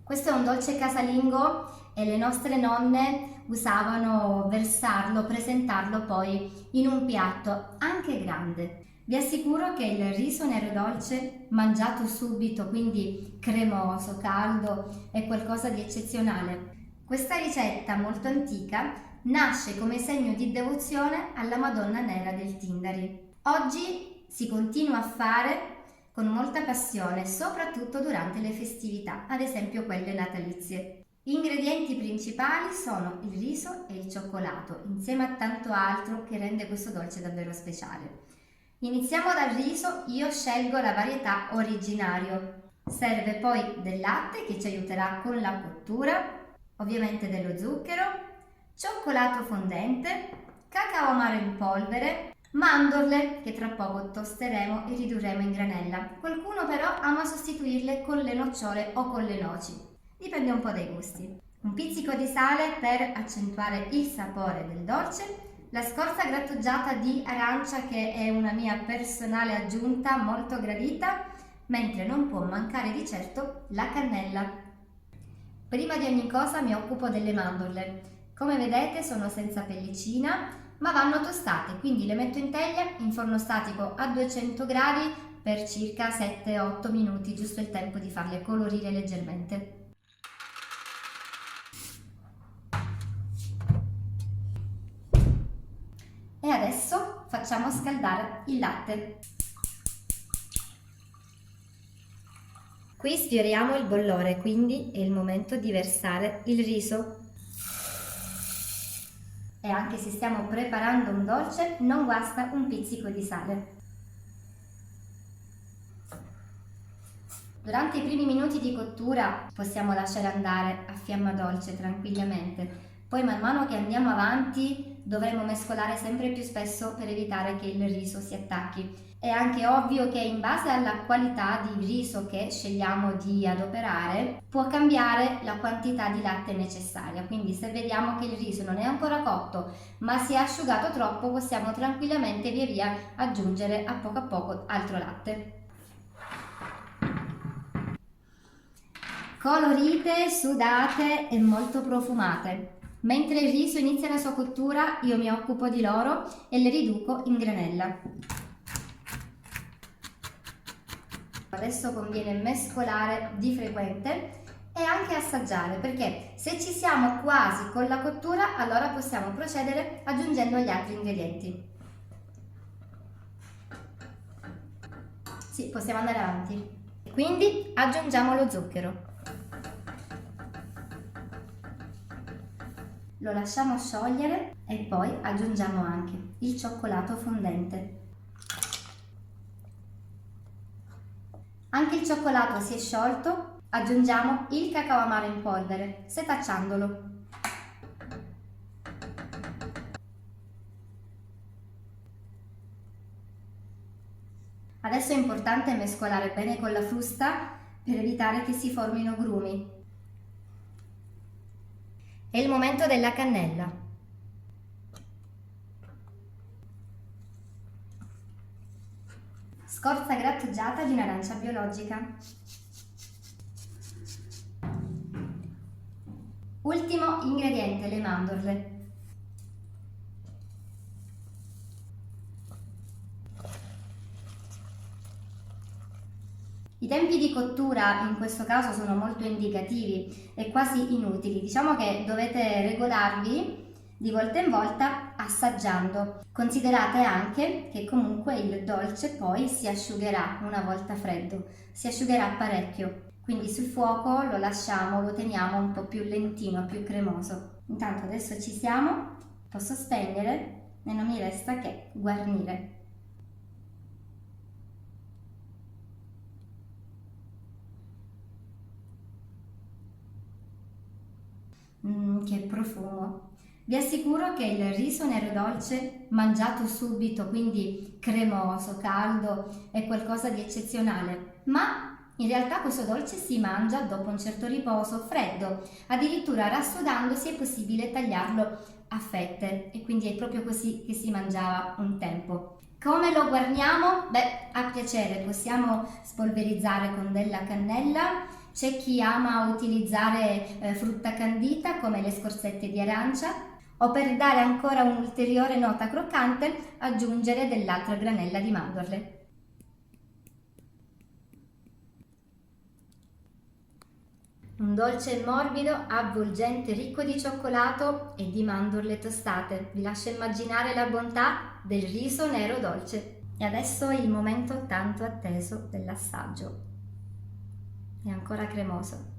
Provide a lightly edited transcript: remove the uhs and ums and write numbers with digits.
Questo è un dolce casalingo e le nostre nonne usavano versarlo, presentarlo poi in un piatto anche grande. Vi assicuro che il riso nero dolce mangiato subito, quindi cremoso, caldo, è qualcosa di eccezionale. Questa ricetta molto antica nasce come segno di devozione alla Madonna Nera del Tindari. Oggi si continua a fare con molta passione, soprattutto durante le festività, ad esempio quelle natalizie. Gli ingredienti principali sono il riso e il cioccolato, insieme a tanto altro che rende questo dolce davvero speciale. Iniziamo dal riso, io scelgo la varietà originario. Serve poi del latte che ci aiuterà con la cottura, ovviamente dello zucchero, cioccolato fondente, cacao amaro in polvere, mandorle che tra poco tosteremo e ridurremo in granella. Qualcuno però ama sostituirle con le nocciole o con le noci, dipende un po' dai gusti. Un pizzico di sale per accentuare il sapore del dolce, la scorza grattugiata di arancia che è una mia personale aggiunta molto gradita, mentre non può mancare di certo la cannella. Prima di ogni cosa mi occupo delle mandorle. Come vedete sono senza pellicina, ma vanno tostate, quindi le metto in teglia in forno statico a 200 gradi per circa 7-8 minuti, giusto il tempo di farle colorire leggermente. E adesso facciamo scaldare il latte. Qui sfioriamo il bollore, quindi è il momento di versare il riso. E anche se stiamo preparando un dolce, non guasta un pizzico di sale. Durante i primi minuti di cottura possiamo lasciare andare a fiamma dolce tranquillamente. Poi man mano che andiamo avanti dovremo mescolare sempre più spesso per evitare che il riso si attacchi. È anche ovvio che in base alla qualità di riso che scegliamo di adoperare può cambiare la quantità di latte necessaria, quindi se vediamo che il riso non è ancora cotto ma si è asciugato troppo possiamo tranquillamente via via aggiungere a poco altro latte. Colorite, sudate e molto profumate. Mentre il riso inizia la sua cottura io mi occupo di loro e le riduco in granella. Adesso conviene mescolare di frequente e anche assaggiare, perché se ci siamo quasi con la cottura allora possiamo procedere aggiungendo gli altri ingredienti. Sì, possiamo andare avanti. Quindi aggiungiamo lo zucchero. Lo lasciamo sciogliere e poi aggiungiamo anche il cioccolato fondente. Anche il cioccolato si è sciolto, aggiungiamo il cacao amaro in polvere, setacciandolo. Adesso è importante mescolare bene con la frusta per evitare che si formino grumi. È il momento della cannella. Scorza grattugiata di un'arancia biologica. Ultimo ingrediente, le mandorle. I tempi di cottura in questo caso sono molto indicativi e quasi inutili. Diciamo che dovete regolarvi di volta in volta assaggiando. Considerate anche che comunque il dolce poi si asciugherà una volta freddo, si asciugherà parecchio, quindi sul fuoco lo lasciamo, lo teniamo un po' più lentino, più cremoso. Intanto adesso ci siamo, posso spegnere e non mi resta che guarnire. Che profumo! Vi assicuro che il riso nero dolce mangiato subito, quindi cremoso, caldo, è qualcosa di eccezionale, ma in realtà questo dolce si mangia dopo un certo riposo freddo, addirittura rassodandosi è possibile tagliarlo a fette e quindi è proprio così che si mangiava un tempo. Come lo guarniamo? Beh, a piacere, possiamo spolverizzare con della cannella, C'è chi ama utilizzare frutta candita come le scorzette di arancia o per dare ancora un'ulteriore nota croccante aggiungere dell'altra granella di mandorle. Un dolce morbido, avvolgente, ricco di cioccolato e di mandorle tostate. Vi lascio immaginare la bontà del riso nero dolce. E adesso il momento tanto atteso dell'assaggio. È ancora cremoso.